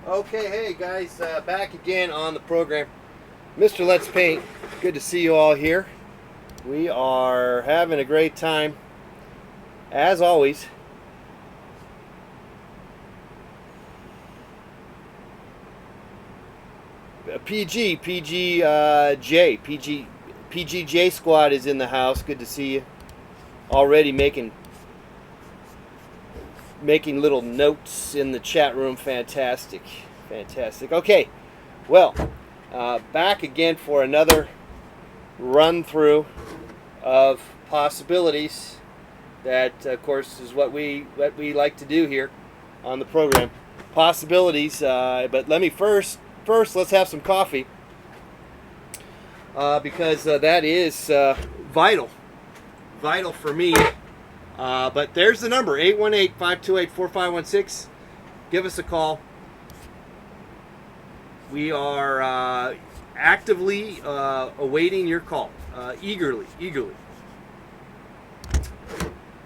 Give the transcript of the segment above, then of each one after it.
Okay, hey guys, back again on the program. Mr. Let's Paint, good to see you all here. We are having a great time, as always. PGJ squad is in the house. Good to see you. Already making little notes in the chat room. Fantastic, fantastic. Okay, well, back again for another run through of possibilities. That, of course, is what we like to do here on the program. Possibilities, but let me first let's have some coffee because that is vital for me. But there's the number, 818-528-4516. Give us a call. We are actively awaiting your call, eagerly.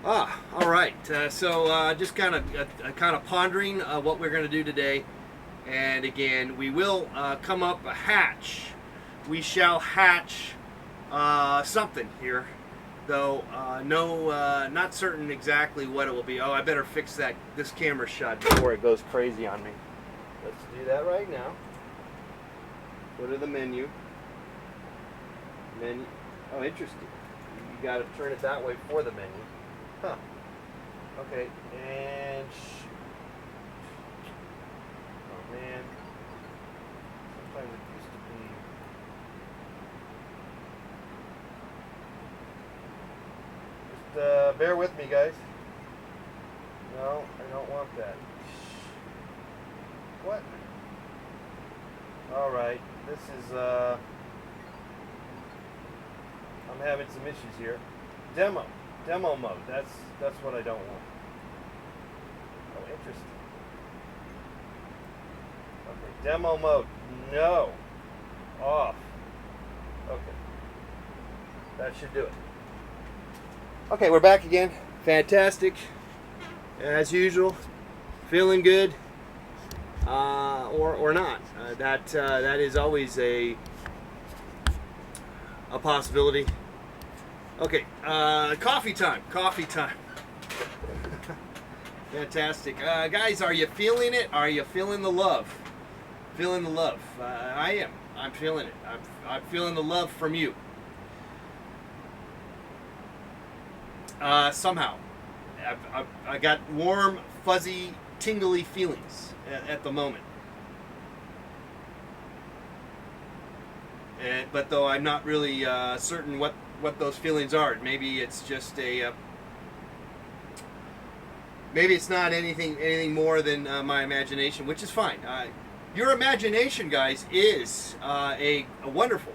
All right. So just kind of pondering what we're going to do today. And again, we will come up a hatch. We shall hatch something here. Though not certain exactly what it will be. Oh, I better fix this camera shot before it goes crazy on me. Let's do that right now. Go to the menu. Oh, interesting. You got to turn it that way for the menu. Huh. Okay, and oh man. Sometimes it used to be. Just bear with me, guys. No, I don't want that. What? Alright, this is, I'm having some issues here. Demo mode, that's what I don't want. Oh, interesting. Okay, demo mode, no. Off. Okay. That should do it. Okay, we're back again. Fantastic. As usual. Feeling good. Or not. That is always a possibility. Okay, coffee time. Fantastic. Guys, are you feeling it? Are you feeling the love? Feeling the love. I am. I'm feeling it. I'm feeling the love from you. Somehow. I got warm, fuzzy, tingly feelings at the moment. But though I'm not really certain what those feelings are. Maybe it's just maybe it's not anything more than my imagination, which is fine. Your imagination, guys, is a wonderful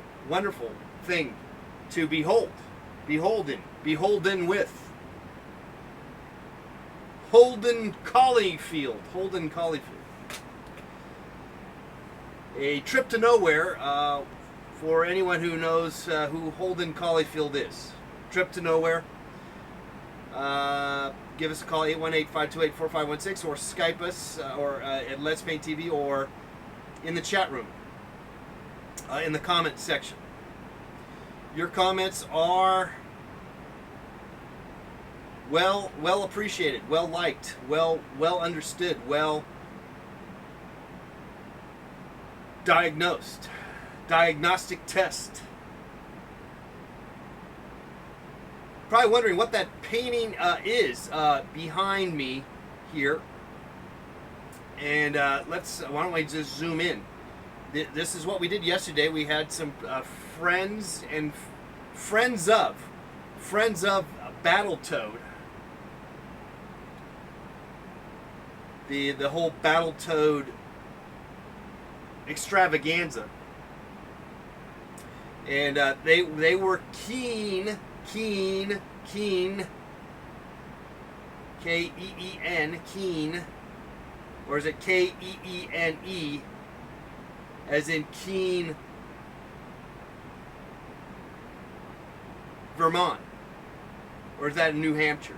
thing to beholden with. Holden Caulfield. A trip to nowhere. For anyone who knows who Holden Caulfield is. Trip to nowhere. Give us a call, 818-528-4516, or Skype us, or at Let's Paint TV, or in the chat room, in the comment section. Your comments are well appreciated, well liked, well understood, well diagnosed. Diagnostic test. Probably wondering what that painting is behind me here. And why don't we just zoom in? This is what we did yesterday. We had some friends of Battletoad. The whole Battletoad extravaganza. And they were keen, K-E-E-N, keen, or is it K-E-E-N-E, as in Keene, Vermont, or is that in New Hampshire?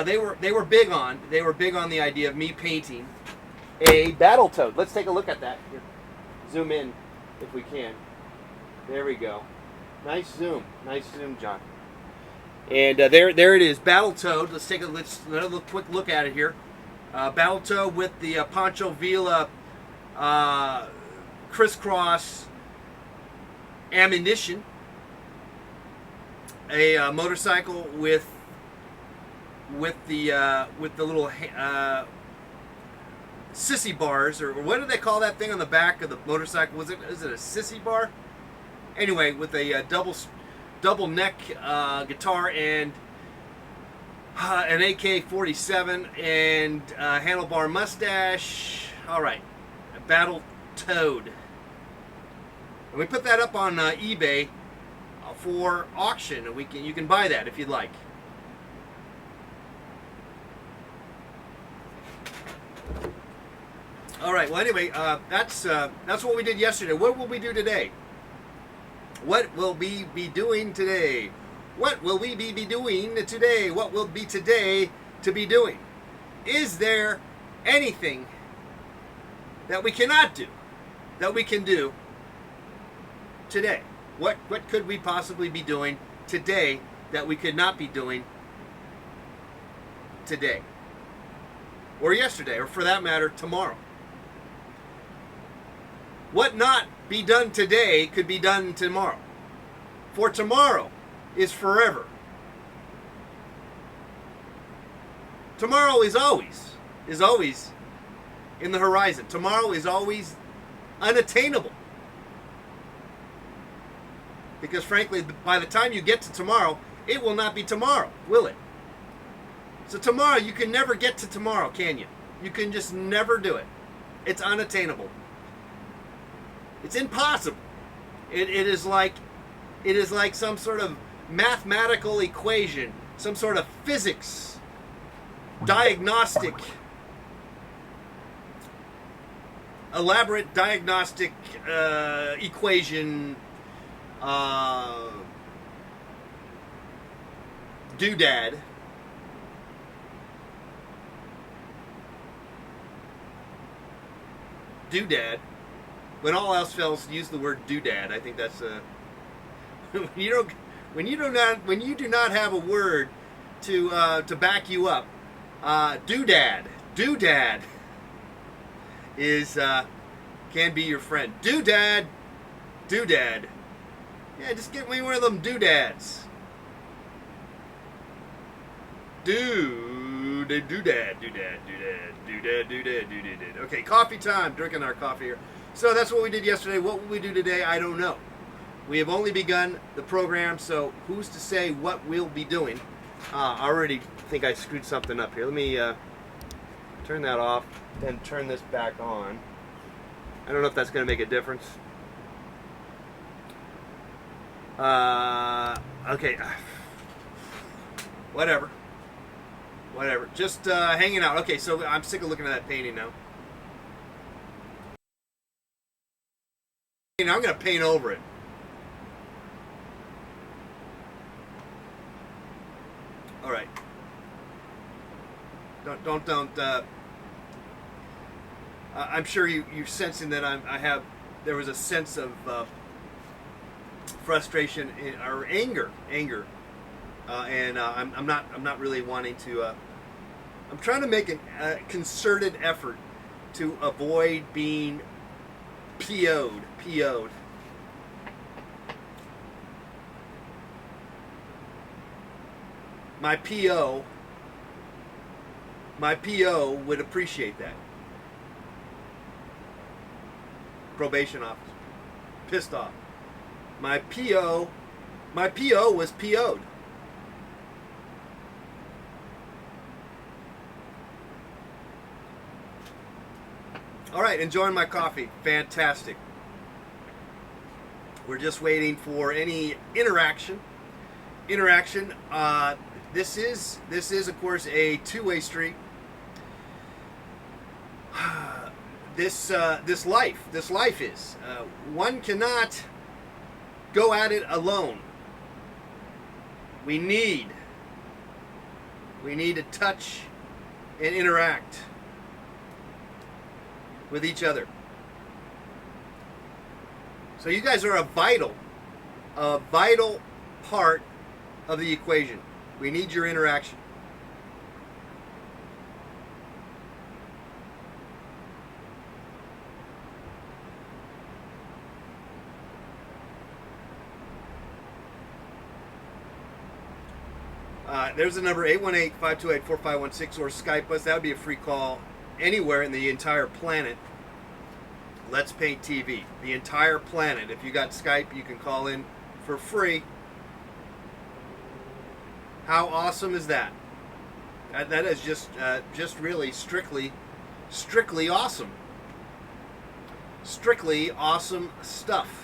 They were big on the idea of me painting a Battletoad. Let's take a look at that. Here. Zoom in if we can. There we go. Nice zoom, John. And there it is, Battletoad. Let's take another quick look at it here. Battletoad with the Pancho Villa crisscross ammunition. A motorcycle with the little sissy bars, or what do they call that thing on the back of the motorcycle? Is it a sissy bar? Anyway, with a double neck guitar and an AK-47 and handlebar mustache. All right, a Battletoad. And we put that up on eBay for auction, and you can buy that if you'd like. All right. Well, anyway, that's what we did yesterday. What will we do today? What will we be doing today? What will we be doing today? What will be today to be doing? Is there anything that we cannot do that we can do today? What could we possibly be doing today that we could not be doing today? Or yesterday, or for that matter, tomorrow? What not be done today could be done tomorrow. For tomorrow is forever. Tomorrow is always in the horizon. Tomorrow is always unattainable. Because frankly, by the time you get to tomorrow, it will not be tomorrow, will it? So tomorrow, you can never get to tomorrow, can you? You can just never do it. It's unattainable. It's impossible. It is like some sort of mathematical equation, some sort of physics, elaborate diagnostic equation, doodad. Doodad. When all else fails, use the word doodad. I think that's when you do not have a word to back you up. Doodad is can be your friend. Doodad. Yeah, just get me one of them doodads. Doodad. Okay, coffee time. Drinking our coffee here. So that's what we did yesterday. What will we do today? I don't know. We have only begun the program, so who's to say what we'll be doing? I already think I screwed something up here. Let me turn that off, then turn this back on. I don't know if that's going to make a difference. Okay. Whatever. Just hanging out. Okay, so I'm sick of looking at that painting now. I'm going to paint over it. All right. Don't. I'm sure you're sensing that there was a sense of frustration or anger, and I'm not really wanting to. I'm trying to make a concerted effort to avoid being PO'd. My PO would appreciate that. Probation officer. Pissed off. My PO was PO'd. All right, enjoying my coffee. Fantastic. We're just waiting for any interaction. This is of course a two-way street. This life is. One cannot go at it alone. We need to touch and interact. with each other. So you guys are a vital part of the equation. We need your interaction. There's the number 818-528-4516, or Skype us. That would be a free call anywhere in the entire planet. Let's Paint TV. The entire planet. If you got Skype, you can call in for free. How awesome is that? That is just really strictly awesome. Strictly awesome stuff.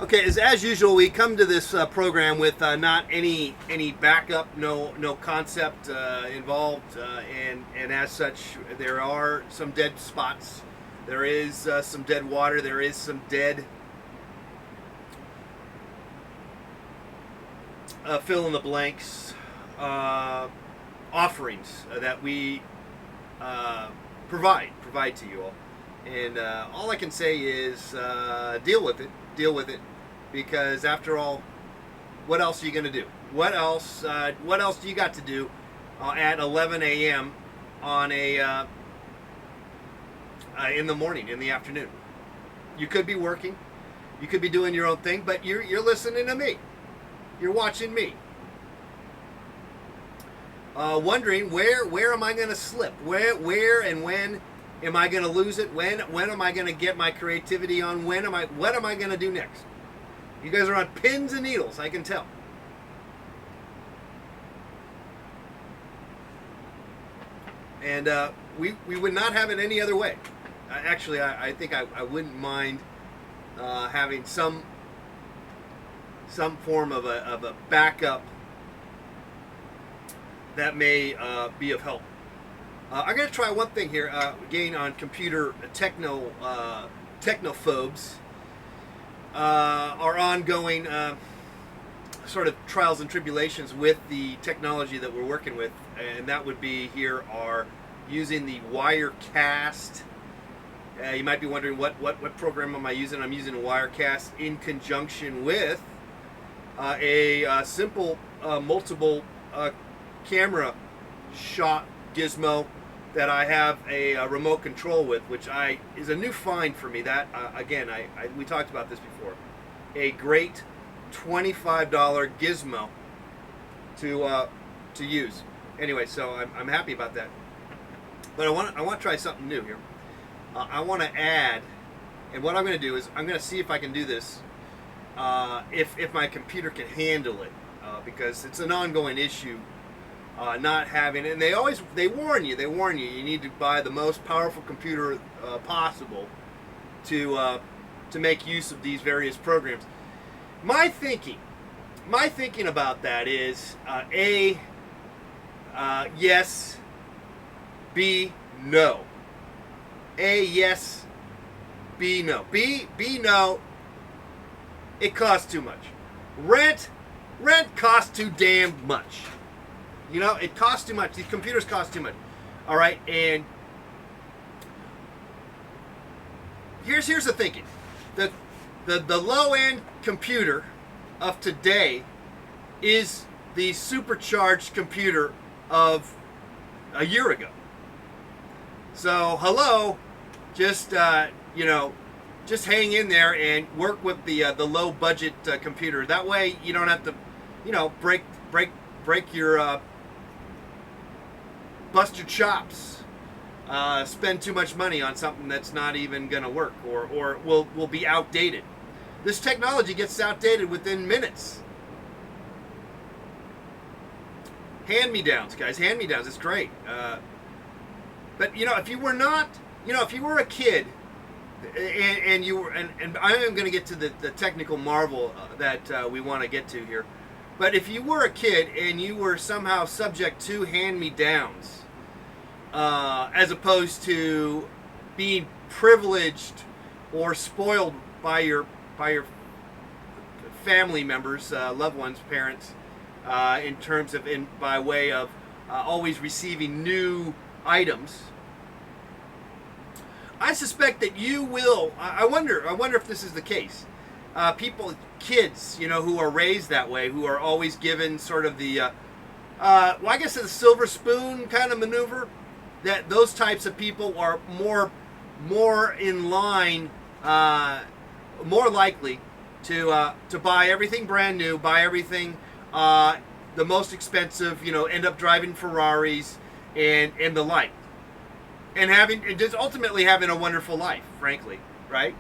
Okay, as usual, we come to this program with not any backup, no concept involved, and as such, there are some dead spots. There is some dead water. There is some dead fill in the blanks offerings that we provide to you all. And all I can say is deal with it, because after all, what else are you going to do? What else do you got to do at 11 a.m. on a in the morning, in the afternoon? You could be working, you could be doing your own thing, but you're listening to me. You're watching me. Wondering where am I going to slip? Where and when am I going to lose it? When am I going to get my creativity on? What am I going to do next? You guys are on pins and needles, I can tell. And we would not have it any other way. Actually, I think I wouldn't mind having some form of a backup that may be of help. I'm going to try one thing here, again on computer technophobes. Our ongoing sort of trials and tribulations with the technology that we're working with, and that would be here are using the Wirecast. You might be wondering what program am I using? I'm using a Wirecast in conjunction with a simple multiple camera shot gizmo that I have a remote control with, which is a new find for me. That again, we talked about this before. A great $25 gizmo to use. Anyway, so I'm happy about that. But I want to try something new here. I want to add, and what I'm going to do is I'm going to see if I can do this. If my computer can handle it, because it's an ongoing issue. Not having, and they warn you you need to buy the most powerful computer possible to make use of these various programs. My thinking about that is A, yes, B, no. A, yes, B, no. B, no. It costs too much. Rent costs too damn much. You know, it costs too much. These computers cost too much. All right, and here's the thinking. The low-end computer of today is the supercharged computer of a year ago. So, hello, just just hang in there and work with the low-budget computer. That way, you don't have to, break your bust your chops, spend too much money on something that's not even going to work or will be outdated. This technology gets outdated within minutes. Hand-me-downs, guys, hand-me-downs, it's great. But if you were a kid, and you were, and I am going to get to the technical marvel that we want to get to here. But if you were a kid and you were somehow subject to hand-me-downs, as opposed to being privileged or spoiled by your family members, loved ones, parents, in terms of by way of always receiving new items. I suspect that you will. I wonder if this is the case. Kids, who are raised that way, who are always given sort of the, well, I guess the silver spoon kind of maneuver. That those types of people are more in line, more likely to buy everything brand new, buy everything the most expensive. End up driving Ferraris and the like. And just ultimately having a wonderful life, frankly, right?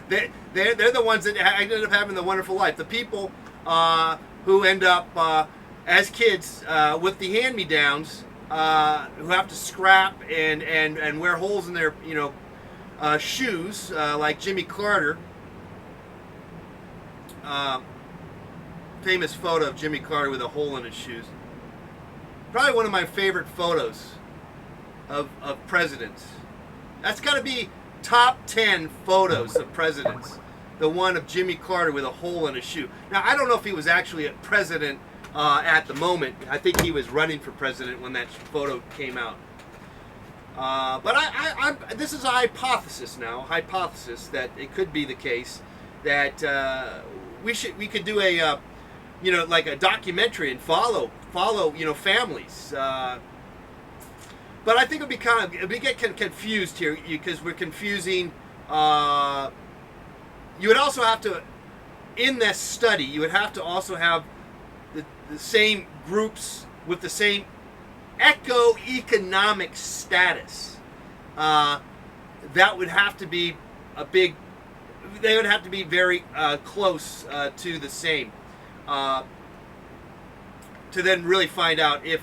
they're the ones that ended up having the wonderful life. The people who end up as kids with the hand-me-downs, who have to scrap and wear holes in their shoes, like Jimmy Carter. Famous photo of Jimmy Carter with a hole in his shoes. Probably one of my favorite photos of presidents. That's got to be top 10 photos of presidents. The one of Jimmy Carter with a hole in his shoe. Now, I don't know if he was actually a president at the moment. I think he was running for president when that photo came out. But this is a hypothesis now. A hypothesis that it could be the case that we could do a like a documentary and follow families. But I think we get confused here because we're confusing. You would also have to, in this study, you would have to also have the same groups with the same economic status. That would have to be they would have to be very close to the same. To then really find out if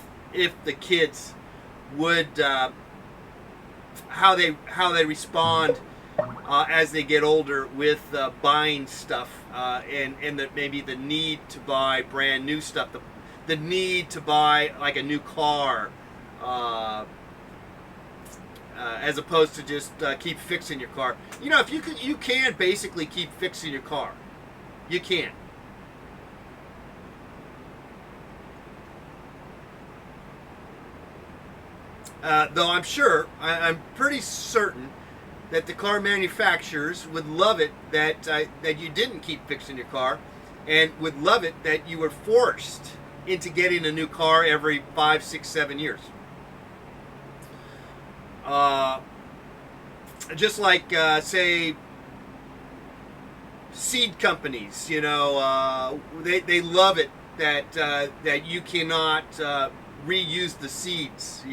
the kids would how they respond as they get older with buying stuff and that maybe the need to buy brand new stuff, the need to buy like a new car as opposed to just keep fixing your car. If you can basically keep fixing your car, you can. Though I'm sure, I'm pretty certain that the car manufacturers would love it that you didn't keep fixing your car, and would love it that you were forced into getting a new car every 5, 6, 7 years. Just like, say, seed companies, they love it that you cannot reuse the seeds,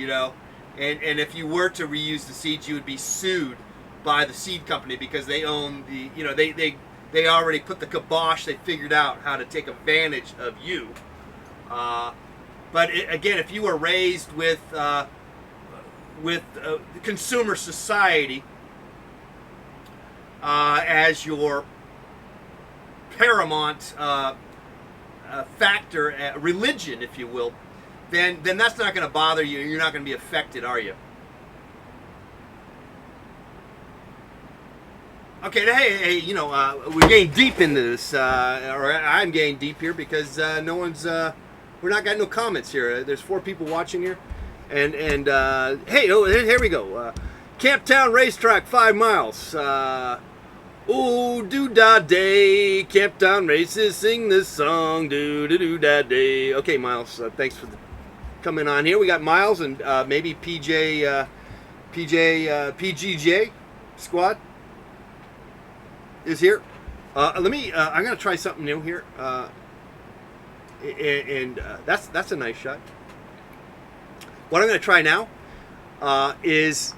and if you were to reuse the seeds, you would be sued by the seed company because they own the, they already put the kibosh. They figured out how to take advantage of you. But again, if you were raised with consumer society as your paramount factor, religion, if you will, then that's not going to bother you. You're not going to be affected, are you? Okay, hey, we're getting deep into this, or I'm getting deep here because no one's, we're not got no comments here. There's 4 people watching here, and hey, here we go. Camptown Racetrack, 5 miles. Oh, do-da-day, Camptown Races, sing this song, do-da-do-da-day. Okay, Miles, thanks for coming on here. We got Miles and maybe PGJ squad is here. I'm gonna try something new here, and that's a nice shot. What I'm gonna try now is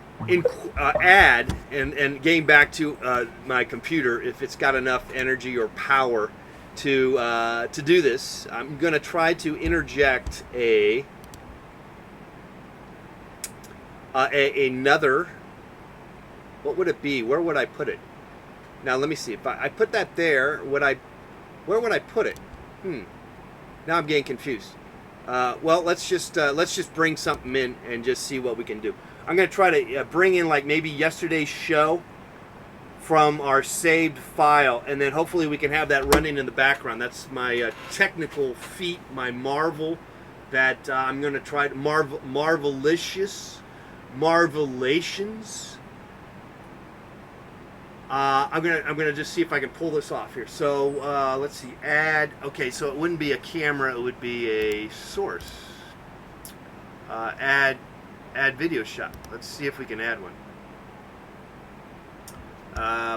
add and getting back to my computer, if it's got enough energy or power to do this. I'm gonna try to interject another. What would it be? Where would I put it? Now let me see. If I put that there, where would I put it? Now I'm getting confused. Well, let's just bring something in and just see what we can do. I'm going to try to bring in like maybe yesterday's show from our saved file, and then hopefully we can have that running in the background. That's my technical feat, my marvel that I'm going to try to Marvelations. I'm gonna just see if I can pull this off here. So let's see, add. Okay, so it wouldn't be a camera; it would be a source. Add video shot. Let's see if we can add one.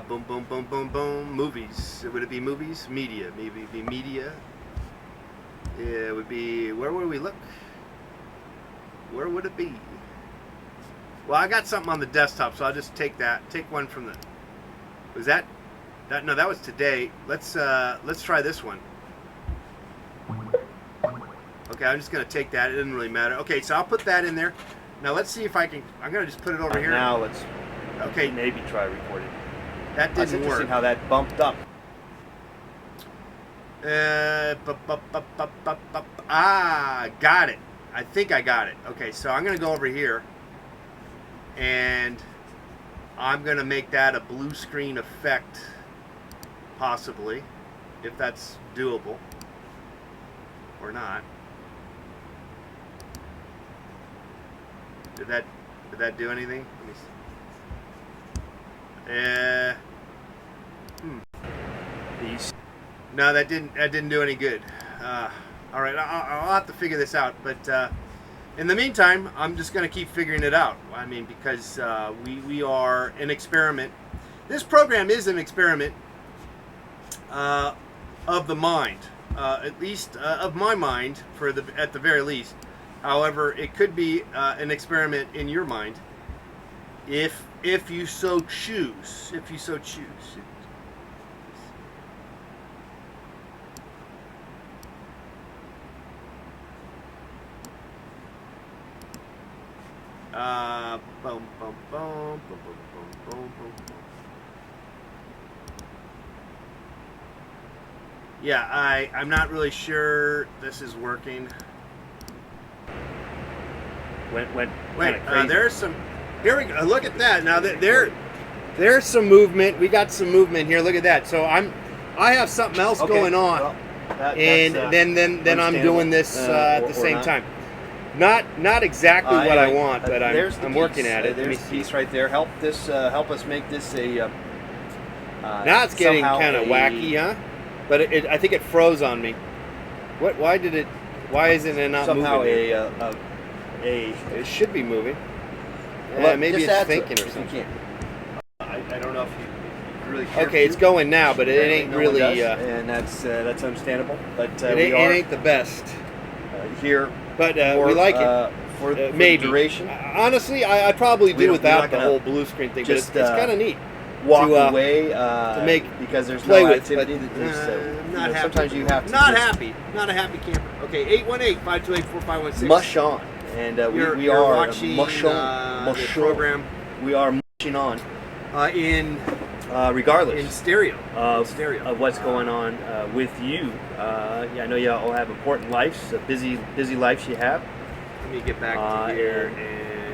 Boom, boom, boom, boom, boom. Movies. Would it be movies? Media. Maybe it'd be media. Yeah, it would be. Where would we look? Where would it be? Well, I got something on the desktop, so I'll just take that. Take one from the. Was that? No, that was today. Let's try this one. Okay, I'm just gonna take that. It doesn't really matter. Okay, so I'll put that in there. Now let's see if I can. I'm gonna just put it over here. Now let's. Okay. Maybe try recording. That That's didn't interesting work. how that bumped up. Got it. I think I got it. Okay, so I'm gonna go over here, and I'm gonna make that a blue screen effect, possibly, if that's doable or not. Did that do anything? Let me see. These. No, that didn't do any good. All right, I'll have to figure this out. But in the meantime, I'm just going to keep figuring it out. I mean, because we are an experiment. This program is an experiment of the mind, at least of my mind, at the very least. However, it could be an experiment in your mind, if you so choose. If you so choose. Boom, boom, boom, boom, boom, boom, boom, boom, boom. Yeah, I'm not really sure this is working. Went Wait, kinda crazy. there's some. Here we go. Look at that. Now there's some movement. We got some movement here. Look at that. So I have something else Okay, going on, well, and that's, then I'm understandable. doing this at Or the same not. time. Not exactly what I Anyway, want, but there's the I'm working piece. at it. Let me There's the see. piece right there. Help us make this a. Now it's getting somehow kind of a- wacky, huh? But I think it froze on me. What? Why did it? Why isn't it not somehow moving? a It should be moving. Well, Maybe just it's add to thinking it or if something. you can. I don't know if you really care. Okay, it's going now, but it ain't No one really. does, and that's understandable. But It we are ain't the best. here But for, we like it. for the Maybe. duration. Honestly, I probably We're do not without the gonna whole blue screen thing, but it's just, kind of neat. Walk to, away make because there's play no with, activity. but, That is, not know, happy. sometimes you have to Not just happy. Not a happy camper. Okay, 818-528-4516. mush on, and we you're are watching mush on, the program We are mushing on, in regardless stereo. of what's going on with you. Yeah, I know you all have important lives, busy lives you have. Let me get back to here.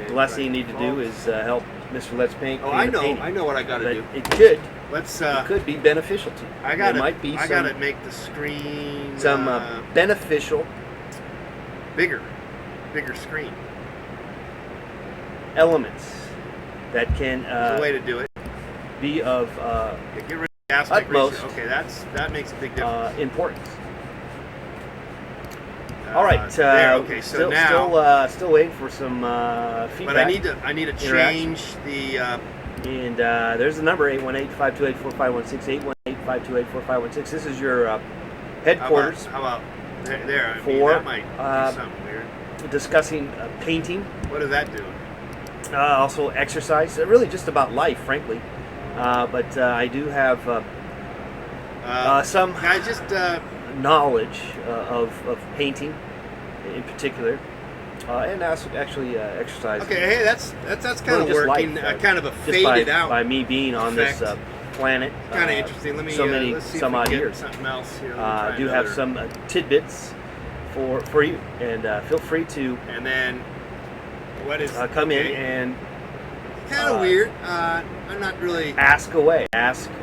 The last thing you need to do is help Mr. Let's Paint. Oh, paint I a know. painting. I know what I got to But do. it could be beneficial to you. I got There might be I got to make the screen some beneficial bigger screen. elements that can There's a way to do it. be of Get rid of the aspect utmost, ratio. Okay, that makes a big difference. importance. All right. There, okay, so now, still waiting for some feedback. but I need to change the. And there's the number 818-528-4516. 818-528-4516. This is your headquarters How about there? I mean, for that might be something weird. discussing painting. What does that do? Also exercise. Really just about life, frankly. But I do have some Guys, just knowledge of painting in particular. And actually exercise. okay. Hey, that's kind Really of just working. life, Kind of a just faded out. by me being on this effect. planet. Kind of interesting. Let me let's see some if we odd can get years. something else here. Let me try Do have another. some tidbits for you, and feel free to And then what is come in and kind of weird. I'm not really. ask away. Ask. This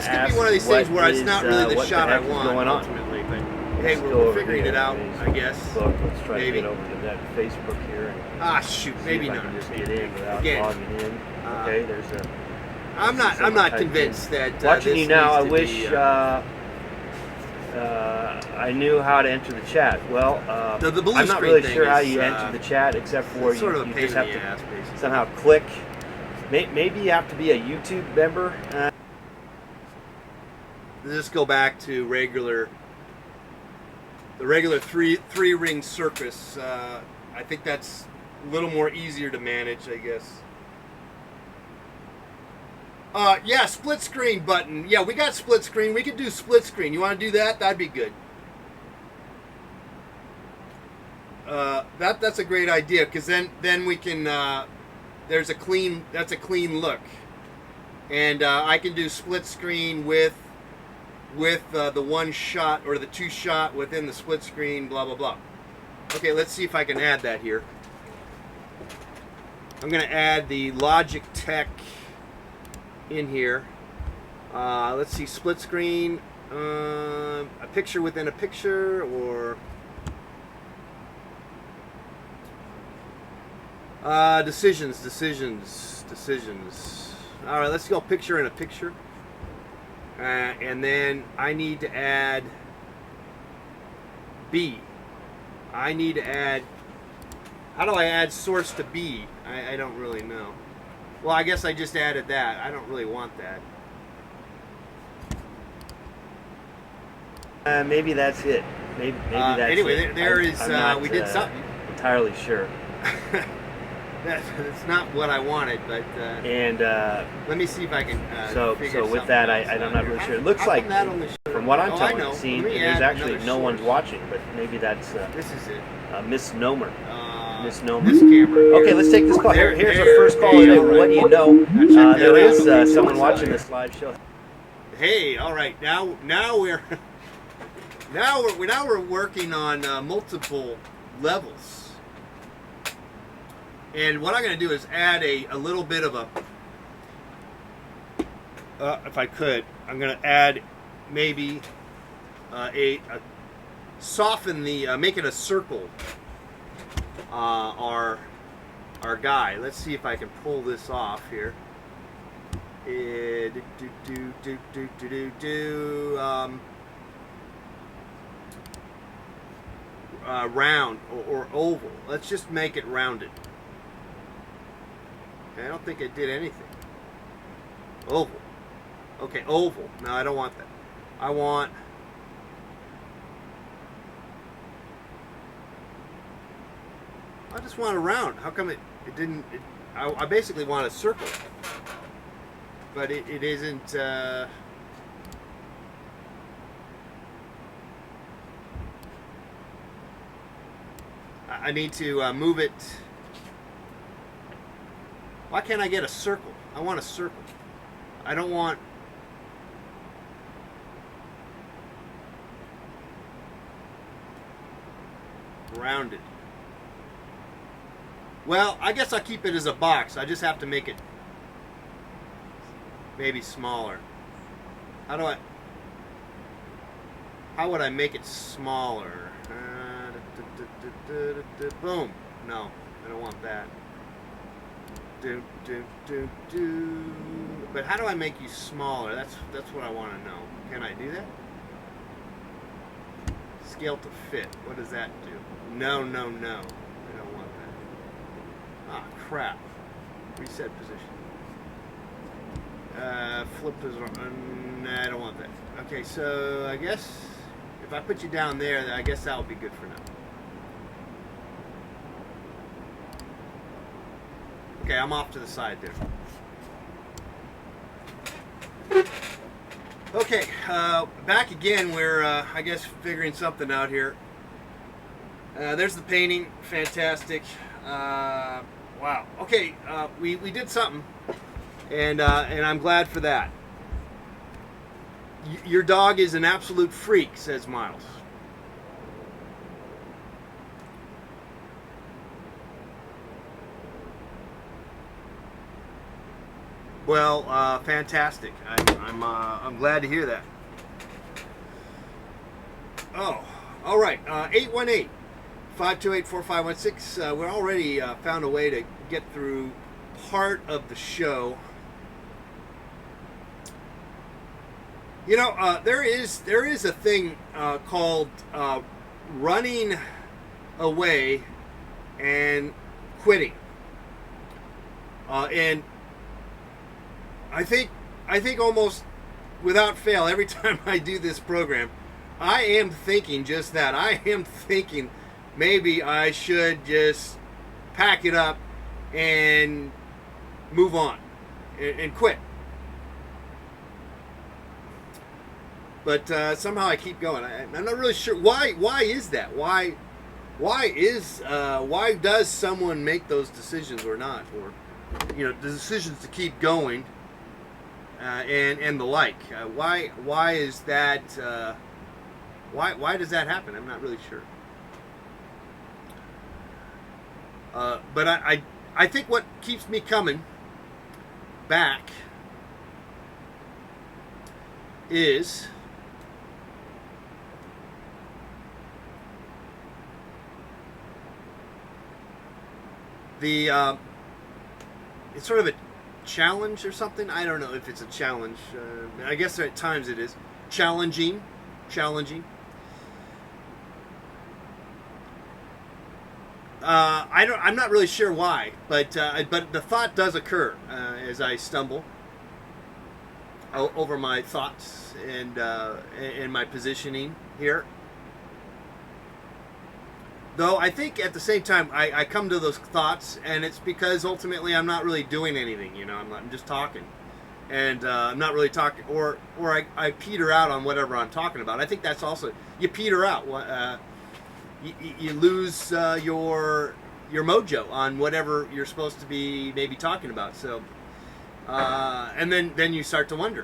could ask be one of these what things where it's is, not really the what shot the I heck is want going on. ultimately, but hey, Let's we're go over figuring here it out, on I guess. Facebook. Let's try Maybe. to get over to that Facebook here and Ah, shoot, see maybe if I not. can just get in without Again, logging in. Okay, there's a. I'm not convinced that Watching this you now, I needs to wish be, I knew how to enter the chat. Well, the blue I'm not screen really thing sure how is, you enter the chat, except for it's sort of a you pain just in have the to ass, basically. somehow click. Maybe you have to be a YouTube member. Just go back to the regular three ring circus. I think that's a little more easier to manage, I guess. Yeah, split screen button. Yeah, we got split screen. We could do split screen. You want to do that? That'd be good. That's a great idea, because then we can. That's a clean look, and I can do split screen with the one shot or the two shot within the split screen. Blah blah blah. Okay, let's see if I can add that here. I'm going to add the Logitech in here. Let's see, split screen, a picture within a picture, or decisions. All right, let's go picture in a picture, and then I need to add B. I need to add. How do I add source to B? I don't really know. Well, I guess I just added that. I don't really want that. Maybe that's it. Maybe that's anyway, it. there is. I'm not, we did something. Entirely sure. That's not what I wanted, but and let me see if I can. So with that, I'm not really sure. It looks like, from what I'm seeing, there's actually no one's watching, but maybe that's this is it. A misnomer. Misnomer. This camera. Okay, let's take this call. Here's our first call today. What do you know? There is someone watching this live show. Hey, all right. Now we're working on multiple levels, and what I'm going to do is add a little bit of a. If I could, I'm going to add maybe soften the make it a circle. Our guy. Let's see if I can pull this off here. Round or oval. Let's just make it rounded. I don't think it did anything. Oval. Okay, oval. No, I don't want that. I want. I just want a round. How come it didn't? I basically want a circle, but it isn't. I need to move it. Why can't I get a circle? I want a circle. I don't want. Rounded. Well, I guess I'll keep it as a box. I just have to make it maybe smaller. How would I make it smaller? Boom. No, I don't want that. But how do I make you smaller? That's what I want to know. Can I do that? Scale to fit. What does that do? No. I don't want that. Ah, crap. Reset position. Flip is nah, I don't want that. Okay, so I guess if I put you down there, I guess that would be good for now. Okay, I'm off to the side there. Okay, back again. We're, I guess, figuring something out here. There's the painting. Fantastic. Wow. Okay, we did something, and I'm glad for that. Your dog is an absolute freak, says Miles. Well, fantastic. I'm glad to hear that. Oh, All right, 818-528-4516. We're already found a way to get through part of the show. You know, there is a thing called running away and quitting, and I think almost without fail, every time I do this program, I am thinking just that. I am thinking maybe I should just pack it up and move on and quit. But somehow I keep going. I'm not really sure why. Why is that? Why does someone make those decisions or not, or the decisions to keep going and the like? Why is that? Why does that happen? I'm not really sure. But I think what keeps me coming back is it's sort of a challenge or something. I don't know if it's a challenge. I guess at times it is challenging. I'm not really sure why, but the thought does occur as I stumble over my thoughts and my positioning here. Though I think at the same time I come to those thoughts, and it's because ultimately I'm not really doing anything. I'm just talking, and I'm not really talking, or I peter out on whatever I'm talking about. I think that's also, you peter out. You lose your mojo on whatever you're supposed to be maybe talking about. So, and then you start to wonder,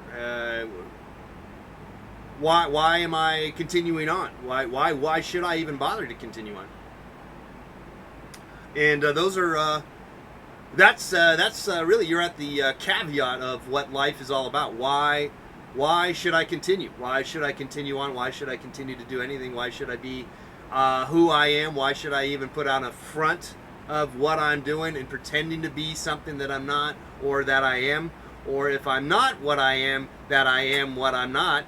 why am I continuing on? Why should I even bother to continue on? And those are that's really, you're at the caveat of what life is all about. Why should I continue? Why should I continue on? Why should I continue to do anything? Why should I be who I am? Why should I even put on a front of what I'm doing and pretending to be something that I'm not, or that I am? Or if I'm not what I am, that I am what I'm not.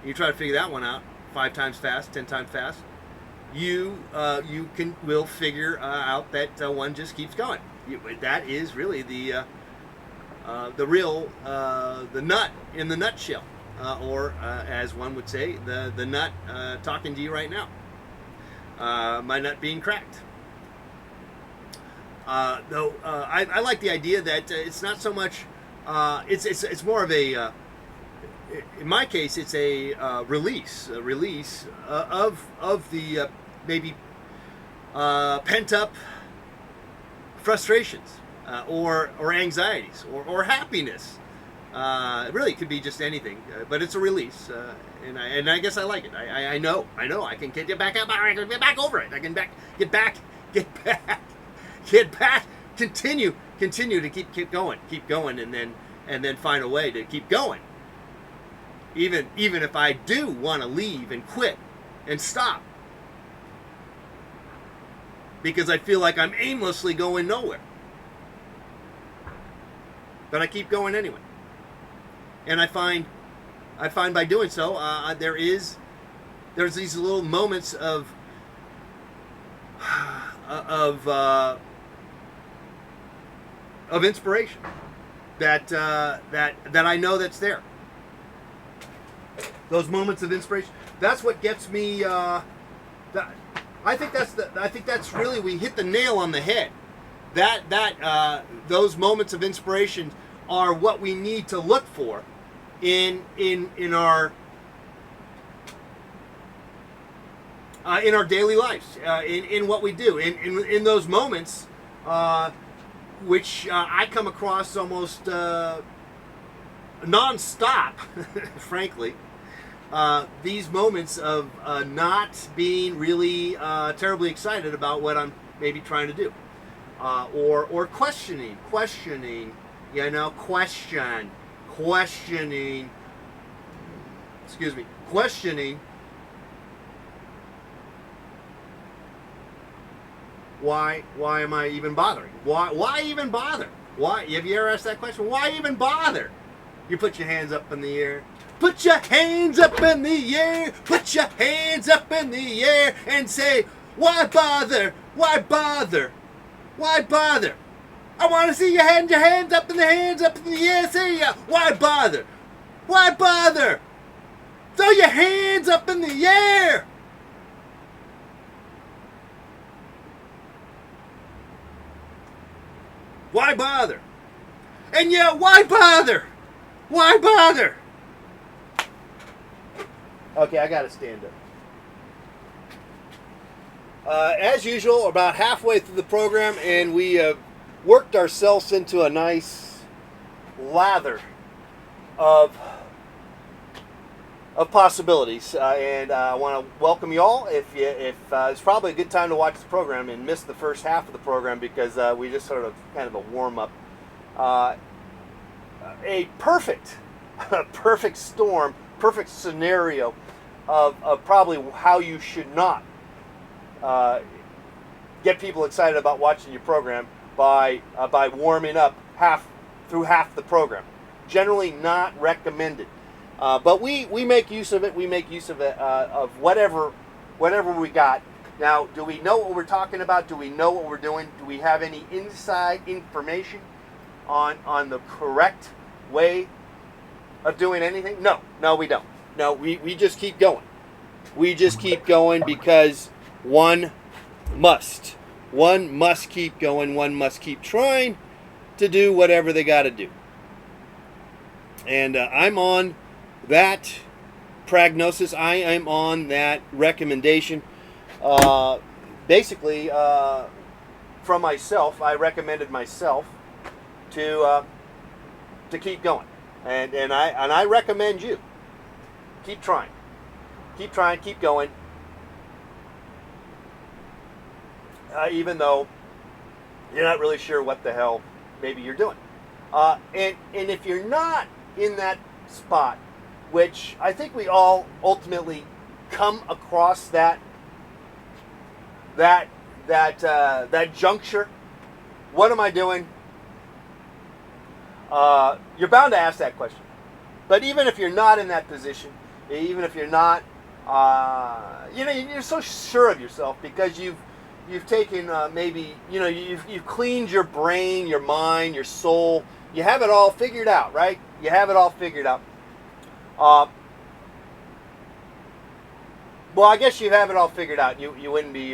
You try to figure that one out 5 times fast, 10 times fast. You will figure out that one just keeps going. That is really the real the nut in the nutshell. Or as one would say, the nut talking to you right now. My nut being cracked. Though I like the idea that it's not so much. It's more of a. In my case, it's a release of the maybe pent up frustrations or anxieties or happiness. It really could be just anything, but it's a release, and I guess I like it. I know I can get back up. I can get back over it. I can get back, continue to keep going, and then find a way to keep going. Even if I do want to leave and quit and stop, because I feel like I'm aimlessly going nowhere, but I keep going anyway. And I find by doing so, there's these little moments of inspiration that I know that's there. Those moments of inspiration. That's what gets me. I think that's really, we hit the nail on the head. Those moments of inspiration are what we need to look for in our daily lives, in what we do, in those moments, which I come across almost nonstop, frankly. These moments of not being really terribly excited about what I'm maybe trying to do, or questioning. Questioning. why am I even bothering? Why even bother? Why? Have you ever asked that question? Why even bother? You put your hands up in the air. Put your hands up in the air. Put your hands up in the air and say, why bother? Why bother? Why bother? I want to see your hands up in the air. Say, why bother? Why bother? Throw your hands up in the air. Why bother? And yeah, why bother? Why bother? Okay, I gotta stand up. As usual, about halfway through the program, and we worked ourselves into a nice lather of possibilities, and I want to welcome you all. If it's probably a good time to watch the program and miss the first half of the program because we just sort of kind of a warm up. A perfect storm, perfect scenario of probably how you should not get people excited about watching your program by warming up through half the program. Generally not recommended. But we make use of it. We make use of it of whatever we got. Now, do we know what we're talking about? Do we know what we're doing? Do we have any inside information on the correct way of doing anything? No, we don't. No, we just keep going. We just keep going because one must. One must keep going. One must keep trying to do whatever they got to do. And I'm on that prognosis. I am on that recommendation. Basically, from myself, I recommended myself to keep going, and I recommend you keep trying, keep going, even though you're not really sure what the hell maybe you're doing, and if you're not in that spot, which I think we all ultimately come across that juncture. What am I doing? You're bound to ask that question. But even if you're not in that position, even if you're not, you're so sure of yourself because you've taken maybe you've cleaned your brain, your mind, your soul. You have it all figured out, right? You have it all figured out. Well, I guess you have it all figured out. You wouldn't be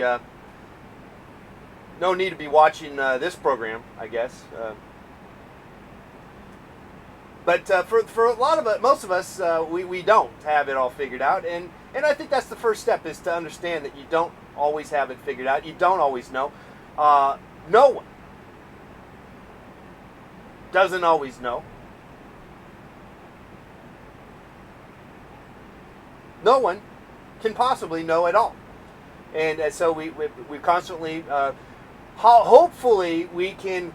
no need to be watching this program, I guess. But for a lot of it, most of us, we don't have it all figured out, and I think that's the first step is to understand that you don't always have it figured out. You don't always know. No one doesn't always know. No one can possibly know at all, and so we constantly, hopefully, we can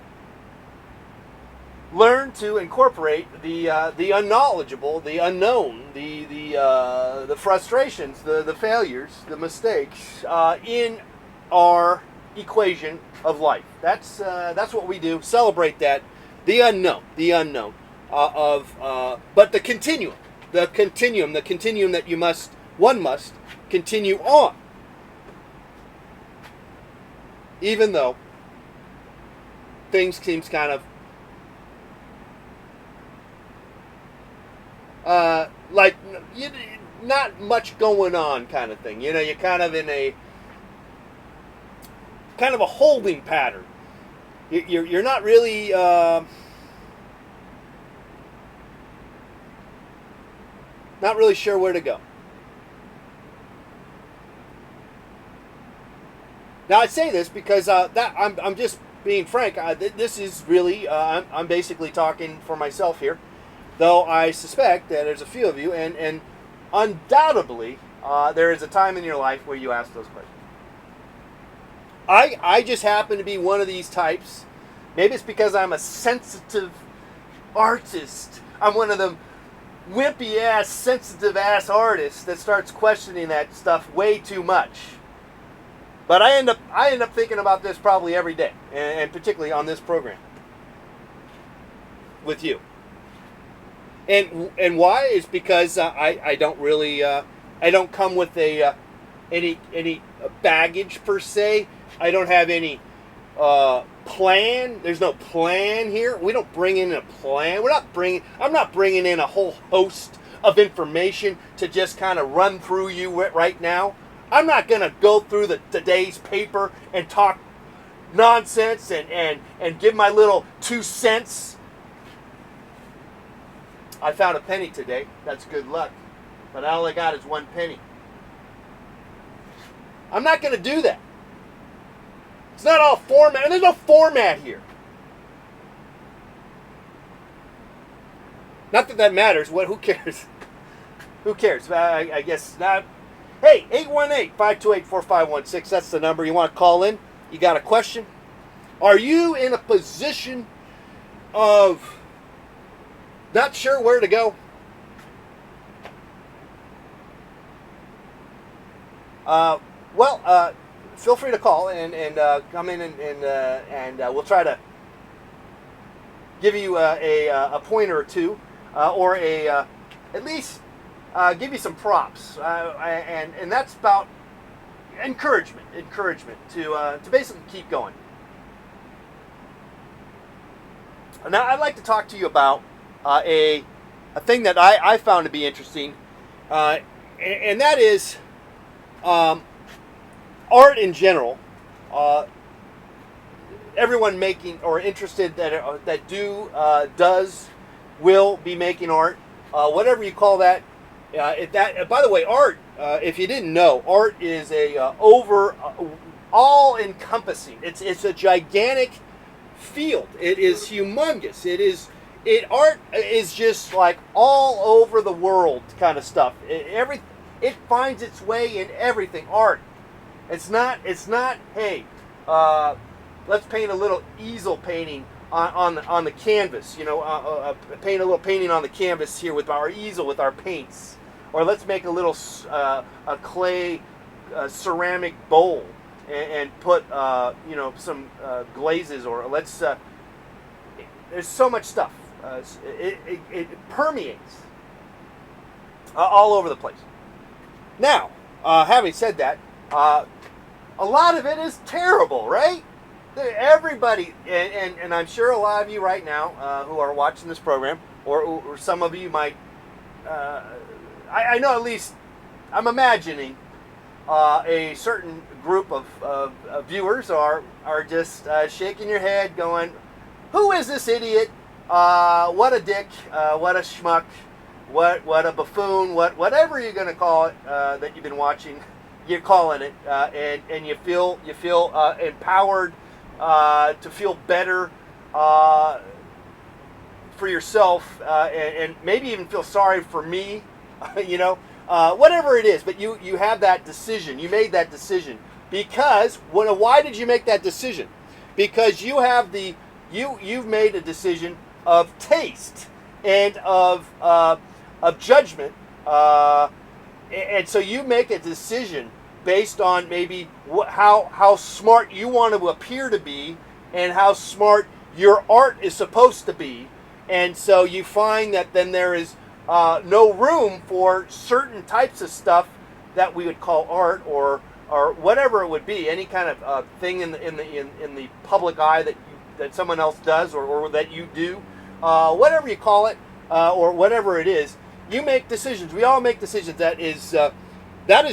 learn to incorporate the unknowledgeable, the unknown, the frustrations, the failures, the mistakes in our equation of life. That's what we do. Celebrate that, the unknown, but the continuum that one must continue on, even though things seems kind of like not much going on kind of thing. You're kind of in a holding pattern. You're not really not really sure where to go. Now I say this because that I'm just being frank. This is really I'm basically talking for myself here. Though I suspect that there's a few of you, and undoubtedly there is a time in your life where you ask those questions. I just happen to be one of these types. Maybe it's because I'm a sensitive artist. I'm one of them wimpy-ass, sensitive-ass artists that starts questioning that stuff way too much. But I end up thinking about this probably every day, and particularly on this program with you. And why is because I don't really I don't come with any baggage per se. I don't have any plan. There's no plan here. We don't bring in a plan. I'm not bringing in a whole host of information to just kind of run through you right now. I'm not going to go through today's paper and talk nonsense and give my little 2 cents. I found a penny today. That's good luck. But all I got is 1 penny. I'm not going to do that. It's not all format. And there's no format here. Not that matters. Who cares? Who cares? I guess not. Hey, 818-528-4516. That's the number. You want to call in? You got a question? Are you in a position of not sure where to go? Feel free to call and come in and we'll try to give you a pointer or two, or at least give you some props, and that's about encouragement to basically keep going. Now, I'd like to talk to you about a thing that I found to be interesting, and that is art in general. Everyone making or interested will be making art, whatever you call that. By the way, art. If you didn't know, art is all-encompassing. It's a gigantic field. It is humongous. Art is just like all over the world kind of stuff. It finds its way in everything. Art. It's not. Hey, let's paint a little easel painting on the canvas. Paint a little painting on the canvas here with our easel with our paints, or let's make a little a clay ceramic bowl and put some glazes, or let's. There's so much stuff. It permeates all over the place. Now, having said that, a lot of it is terrible, right? Everybody, and I'm sure a lot of you right now who are watching this program, or some of you might, I know at least, I'm imagining a certain group of viewers are just shaking your head going, who is this idiot? What a dick, what a schmuck, what a buffoon, whatever you're going to call it that you've been watching, you're calling it, and you feel empowered to feel better for yourself, and maybe even feel sorry for me, whatever it is. But you have that decision. You made that decision because why did you make that decision? Because you've made a decision of taste and of judgment, and so you make a decision based on maybe how smart you want to appear to be and how smart your art is supposed to be. And so you find that then there is no room for certain types of stuff that we would call art, or whatever it would be, any kind of thing in the public eye that someone else does, or that you do, whatever you call it, or whatever it is. You make decisions. We all make decisions. That is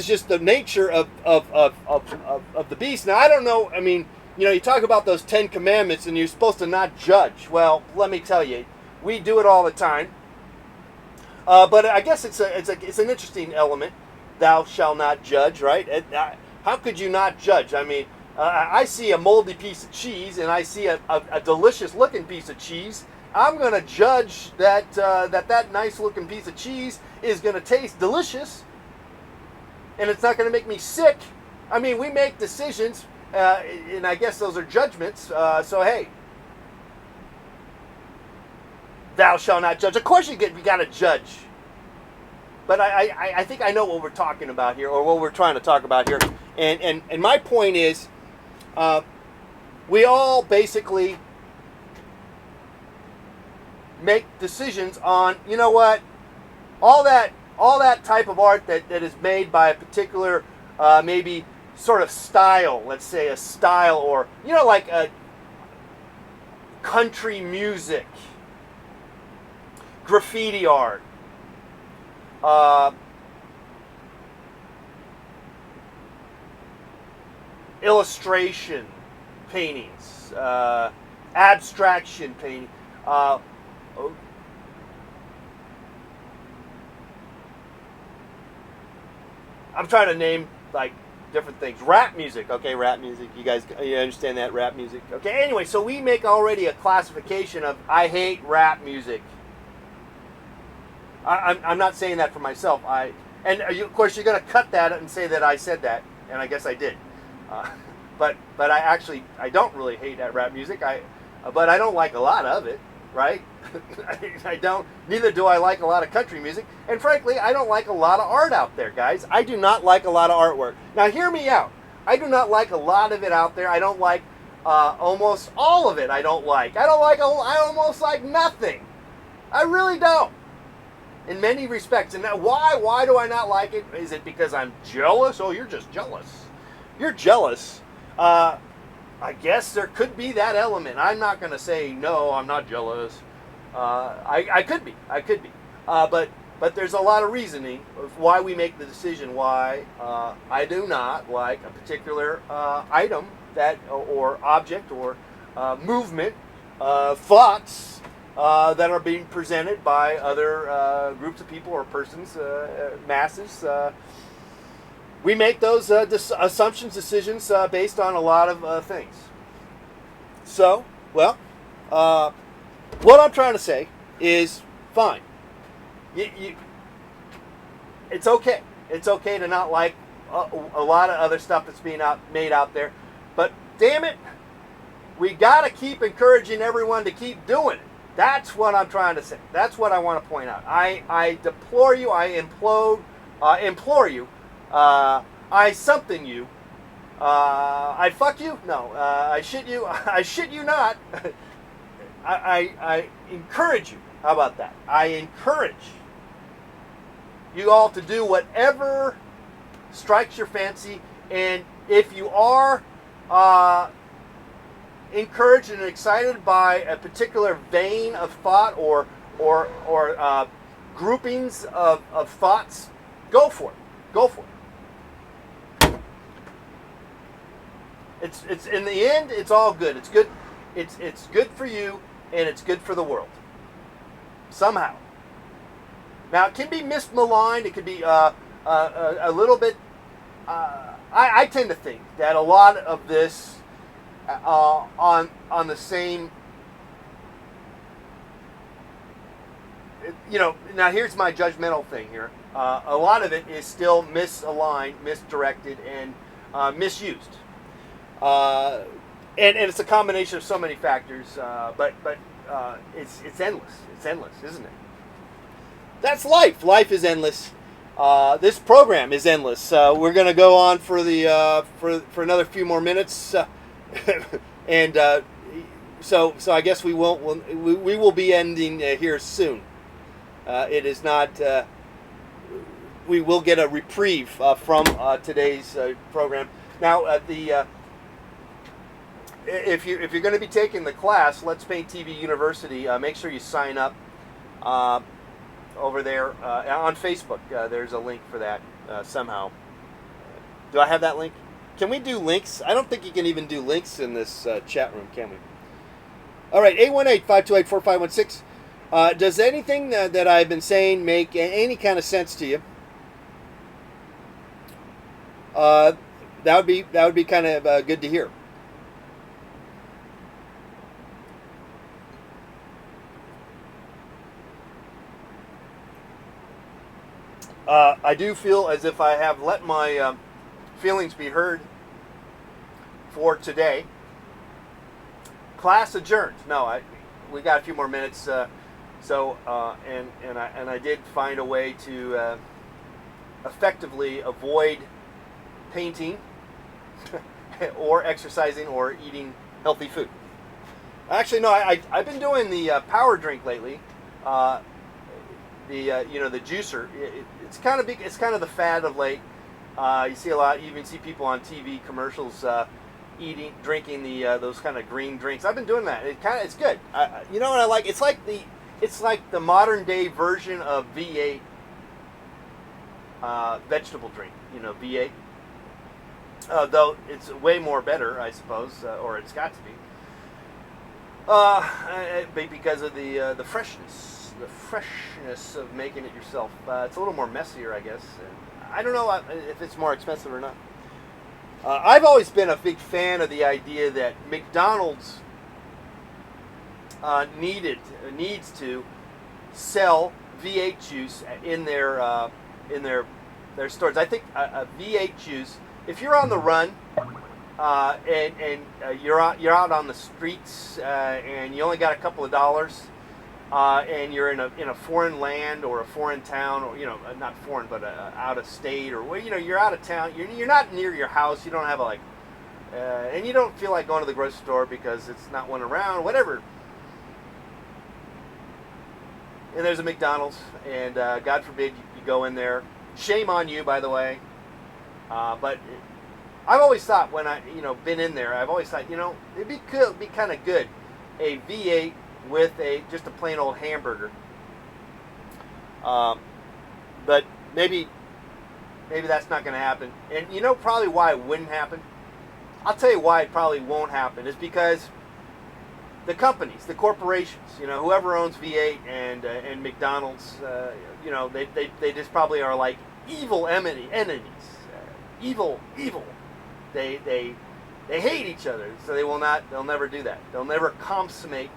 just the nature of the beast. Now, I don't know. I mean, you talk about those 10 commandments, and you're supposed to not judge. Well, let me tell you, we do it all the time. But I guess it's an interesting element. Thou shalt not judge, right? How could you not judge? I mean, I see a moldy piece of cheese, and I see a delicious-looking piece of cheese. I'm going to judge that nice-looking piece of cheese is going to taste delicious, and it's not going to make me sick. I mean, we make decisions, and I guess those are judgments. So, hey, thou shalt not judge. Of course you got to judge. But I think I know what we're talking about here, or what we're trying to talk about here. And my point is, we all basically make decisions on, you know what, all that type of art that is made by a particular maybe sort of style, let's say a style, or like a country music, graffiti art, illustration paintings, abstraction painting, I'm trying to name like different things. Rap music, okay, rap music. You understand that, rap music. Okay, anyway, so we make already a classification of I hate rap music. I'm not saying that for myself. Of course, you're going to cut that and say that I said that, and I guess I did. But I don't really hate that rap music. But I don't like a lot of it, right? I don't. Neither do I like a lot of country music, and frankly, I don't like a lot of art out there, guys. I do not like a lot of artwork. Now, hear me out. I do not like a lot of it out there. I don't like almost all of it. I don't like. I almost like nothing. I really don't. In many respects. And now why do I not like it? Is it because I'm jealous? Oh, you're just jealous. You're jealous. I guess there could be that element. I'm not going to say, no, I'm not jealous. I could be. But there's a lot of reasoning of why we make the decision why I do not like a particular item or object or movement, thoughts that are being presented by other groups of people or persons, masses. We make those assumptions, decisions based on a lot of things. So, what I'm trying to say is, fine. It's okay. It's okay to not like a lot of other stuff that's being made out there. But damn it, we got to keep encouraging everyone to keep doing it. That's what I'm trying to say. That's what I want to point out. I deplore you. I implore you. I something you. I fuck you? No. I shit you? I shit you not. I encourage you. How about that? I encourage you all to do whatever strikes your fancy. And if you are encouraged and excited by a particular vein of thought or groupings of thoughts, go for it. Go for it. It's in the end, it's all good. It's good. It's good for you, and it's good for the world. Somehow. Now, it can be mismaligned. It could be a little bit. I tend to think that a lot of this on the same. Now here's my judgmental thing here. A lot of it is still misaligned, misdirected, and misused. And it's a combination of so many factors, but it's endless. It's endless, isn't it? That's life. Life is endless. This program is endless. We're going to go on for the for another few more minutes, and so I guess we will be ending here soon. It is not. We will get a reprieve from today's program. Now, if you're going to be taking the class, Let's Paint TV University, make sure you sign up over there on Facebook. There's a link for that somehow. Do I have that link? Can we do links? I don't think you can even do links in this chat room, can we? All right, 818-528-4516. Does anything that I've been saying make any kind of sense to you? That would be kind of good to hear. I do feel as if I have let my feelings be heard for today. Class adjourned. No, we got a few more minutes. And I did find a way to effectively avoid painting or exercising or eating healthy food. Actually, no, I've been doing the power drink lately. The juicer. It's kind of big. It's kind of the fad of late. You see a lot. You even see people on TV commercials drinking those kind of green drinks. I've been doing that. It's good. You know what I like? It's like the modern day version of V8 vegetable drink. V8. Though it's way more better, I suppose, or it's got to be. Because of the freshness of making it yourself. It's a little more messier, I guess. I don't know if it's more expensive or not. I've always been a big fan of the idea that McDonald's needs to sell V8 juice in their stores. I think a V8 juice, if you're on the run and you're out on the streets and you only got a couple of dollars and you're in a foreign land or a foreign town, or not foreign but out of state, or you're out of town, you're not near your house, you don't have and you don't feel like going to the grocery store because it's not one around, whatever. And there's a McDonald's, and God forbid you go in there. Shame on you, by the way. But I've always thought when been in there, I've always thought, it'd be kind of good, a V8 with just a plain old hamburger. But maybe that's not going to happen. And probably why it wouldn't happen? I'll tell you why it probably won't happen. Is because the companies, the corporations, whoever owns V8 and McDonald's, they just probably are like evil enemies. Evil. They hate each other, so they'll never do that. They'll never consummate.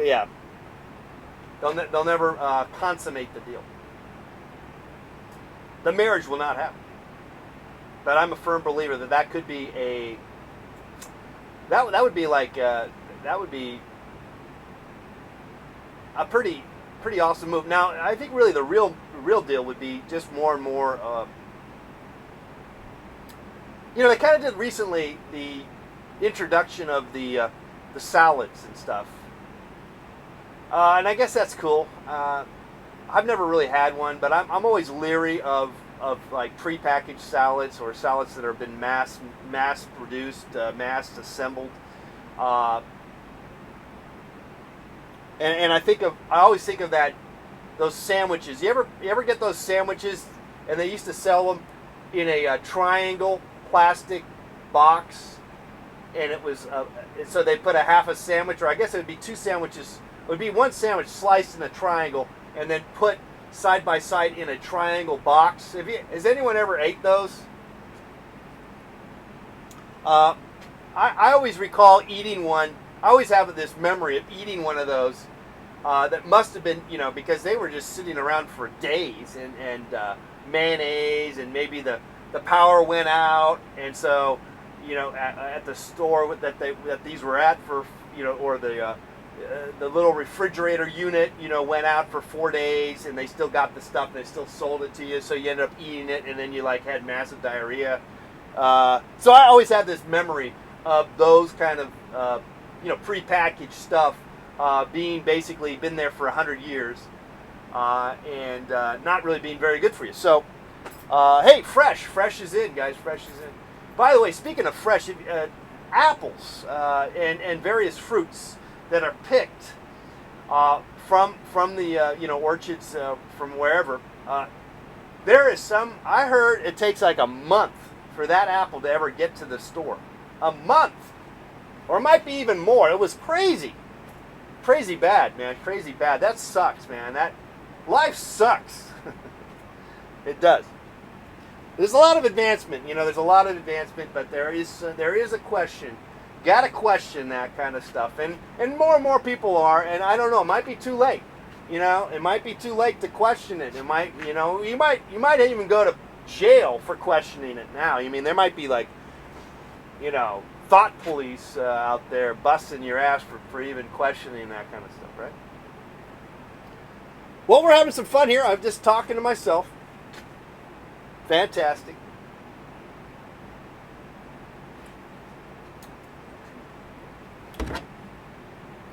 Yeah. They'll never consummate the deal. The marriage will not happen. But I'm a firm believer that could be that would be a pretty awesome move. Now, I think really the real deal would be just more and more. They kind of did recently the introduction of the salads and stuff, and I guess that's cool. I've never really had one, but I'm always leery of like prepackaged salads or salads that have been mass produced, mass assembled. And I always think of those sandwiches. You ever get those sandwiches, and they used to sell them in a triangle plastic box, and it was so they put a half a sandwich, or I guess it would be two sandwiches. It would be one sandwich sliced in a triangle and then put side by side in a triangle box. Has anyone ever ate those? I always recall eating one. I always have this memory of eating one of those that must have been, because they were just sitting around for days, and mayonnaise, and maybe the power went out, and so at the store that these were at for or the little refrigerator unit went out for 4 days, and they still got the stuff, and they still sold it to you, so you ended up eating it, and then you had massive diarrhea. So I always have this memory of those kind of prepackaged stuff being basically been there for 100 years and not really being very good for you. So hey, fresh is in, guys. Fresh is in. By the way, speaking of fresh, apples and various fruits that are picked from the orchards from wherever. There is some. I heard it takes like a month for that apple to ever get to the store. A month, or it might be even more. It was crazy bad, man. Crazy bad. That sucks, man. That life sucks. It does. There's a lot of advancement. There's a lot of advancement, but there is a question. Got to question that kind of stuff, and more people are, and I don't know. It might be too late. It might be too late to question it. It might, you might even go to jail for questioning it now. There might be thought police out there busting your ass for even questioning that kind of stuff, right? Well, we're having some fun here. I'm just talking to myself. Fantastic.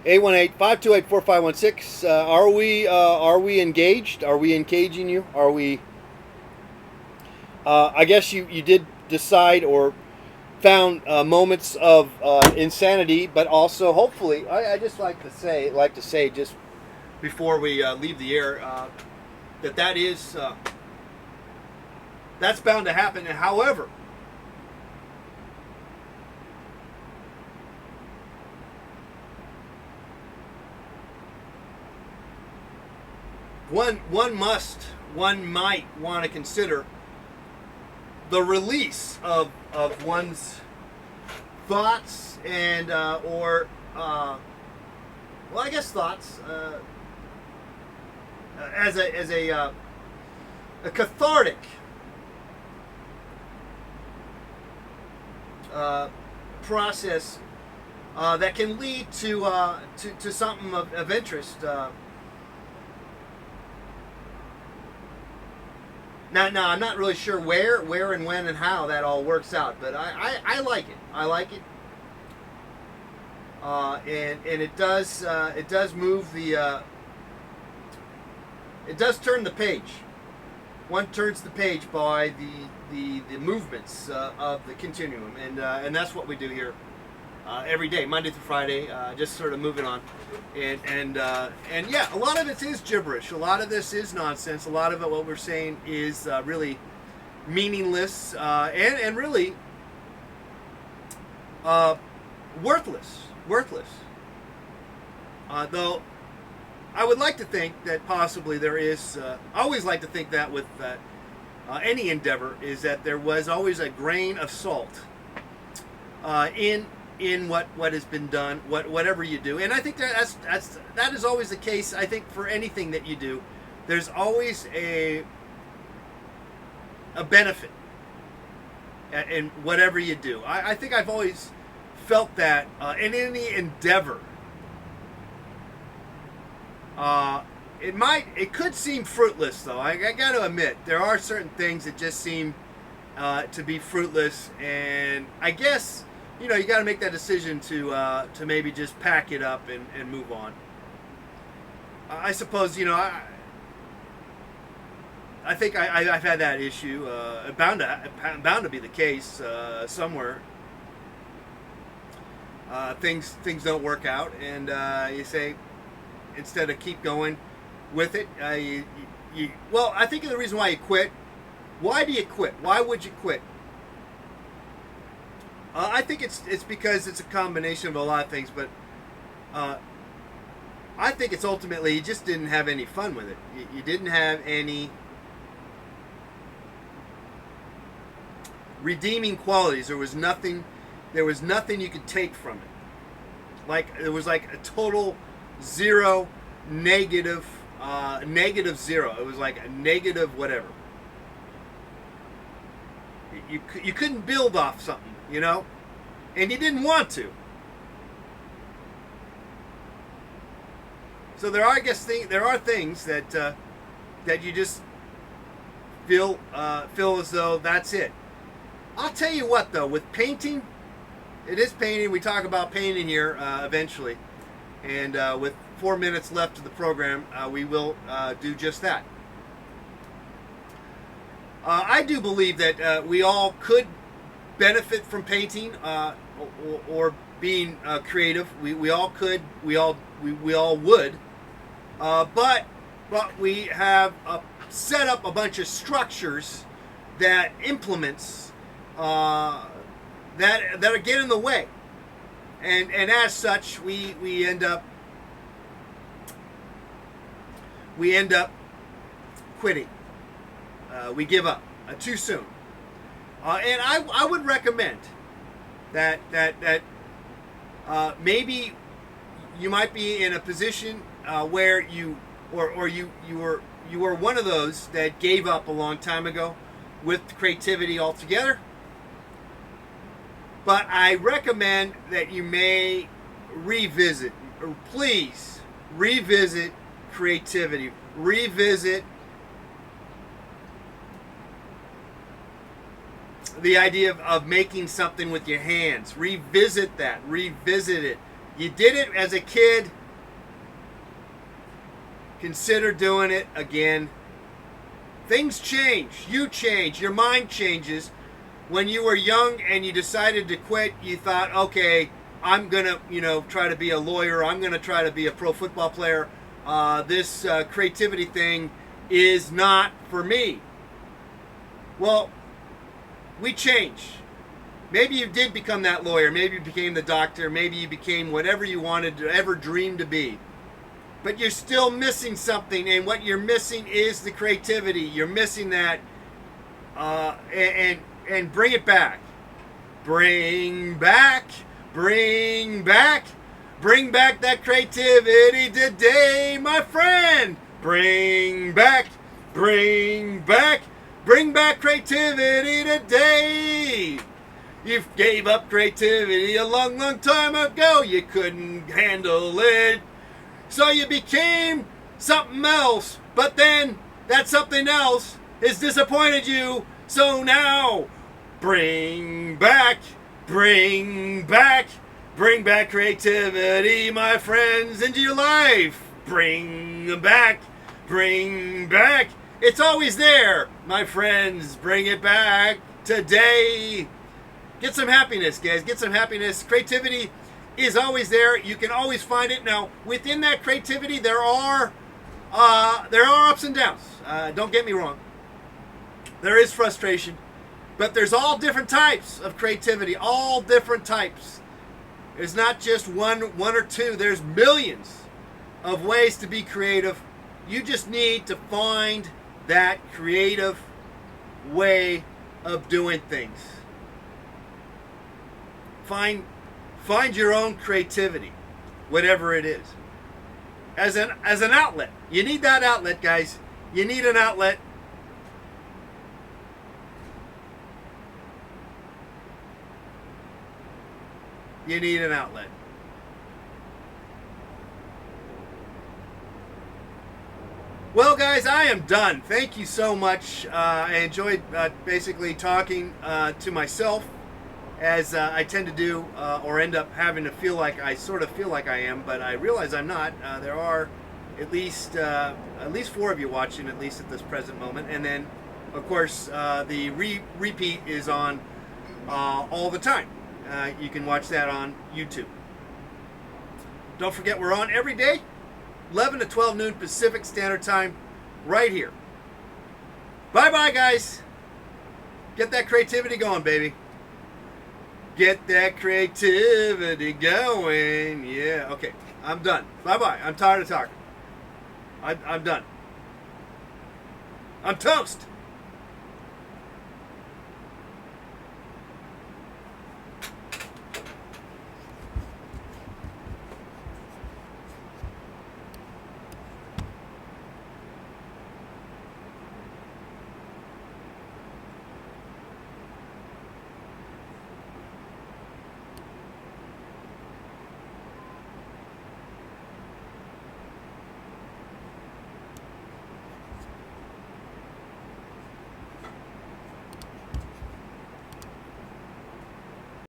(818-528-4516). Are we engaged? Are we engaging you? Are we? I guess you did decide or found moments of insanity, but also hopefully, I just like to say just before we leave the air that is that's bound to happen. And however, one might want to consider the release of one's thoughts and or well, I guess thoughts as a cathartic process that can lead to something of interest. Now, I'm not really sure where and when and how that all works out, but I like it. I like it, and it does move the it does turn the page. One turns the page by the movements of the continuum, and that's what we do here every day, Monday through Friday, just sort of moving on, and yeah, a lot of it is gibberish. A lot of this is nonsense. A lot of it, what we're saying, is really meaningless and really worthless. Though I would like to think that possibly there is. I always like to think that with any endeavor is that there was always a grain of salt in what has been done, whatever you do. And I think that is always the case. I think for anything that you do, there's always a benefit in whatever you do. I think I've always felt that in any endeavor. It could seem fruitless, though. I got to admit, there are certain things that just seem to be fruitless, and I guess you got to make that decision to maybe just pack it up and move on. I suppose I think I've had that issue. Bound to be the case somewhere. Things don't work out, and you say, instead of keep going with it, well, I think the reason why you quit. Why do you quit? Why would you quit? I think it's because it's a combination of a lot of things, but I think it's ultimately you just didn't have any fun with it. You didn't have any redeeming qualities. There was nothing you could take from it. It was like a total zero, negative zero. It was like a negative whatever. You couldn't build off something, and you didn't want to. So there are things that you just feel as though that's it. I'll tell you what, though, with painting, it is painting. We talk about painting here eventually. And with 4 minutes left of the program, we will do just that. I do believe that we all could benefit from painting or being creative. We all could. We all would. But we have set up a bunch of structures that implements that are getting in the way. And as such, we end up quitting. We give up too soon. And I would recommend that maybe you might be in a position where you were one of those that gave up a long time ago with creativity altogether. But I recommend that you may revisit, or please revisit creativity. revisit the idea of making something with your hands. Revisit that. Revisit it. You did it as a kid. Consider doing it again. Things change. You change. Your mind changes. When you were young and you decided to quit, you thought, okay, I'm going to, try to be a lawyer. I'm going to try to be a pro football player. This creativity thing is not for me. Well, we change. Maybe you did become that lawyer. Maybe you became the doctor. Maybe you became whatever you wanted to ever dream to be. But you're still missing something, and what you're missing is the creativity. You're missing that, and bring it back. Bring back that creativity today, my friend. Bring back creativity today. You gave up creativity a long, long time ago. You couldn't handle it. So you became something else. But then that something else has disappointed you. So now, bring back creativity, my friends, into your life. Bring back. It's always there, my friends. Bring it back today. Get some happiness, guys. Get some happiness. Creativity is always there. You can always find it. Now, within that creativity, there are ups and downs. Don't get me wrong. There is frustration, but there's all different types of creativity. All different types. There's not just one or two. There's millions of ways to be creative. You just need to find that creative way of doing things. Find your own creativity, whatever it is, as an outlet. You need that outlet, guys. You need an outlet. You need an outlet. Well, guys, I am done. Thank you so much. I enjoyed basically talking to myself, as I tend to do, or end up having to feel like I sort of feel like I am, but I realize I'm not. There are at least 4 of you watching, at least at this present moment, and then, of course, the repeat is on all the time. You can watch that on YouTube. Don't forget, we're on every day, 11 to 12 noon Pacific Standard Time, right here. Bye-bye, guys. Get that creativity going, baby. Get that creativity going. Yeah, okay. I'm done. Bye-bye. I'm tired of talking. I'm done. I'm toast.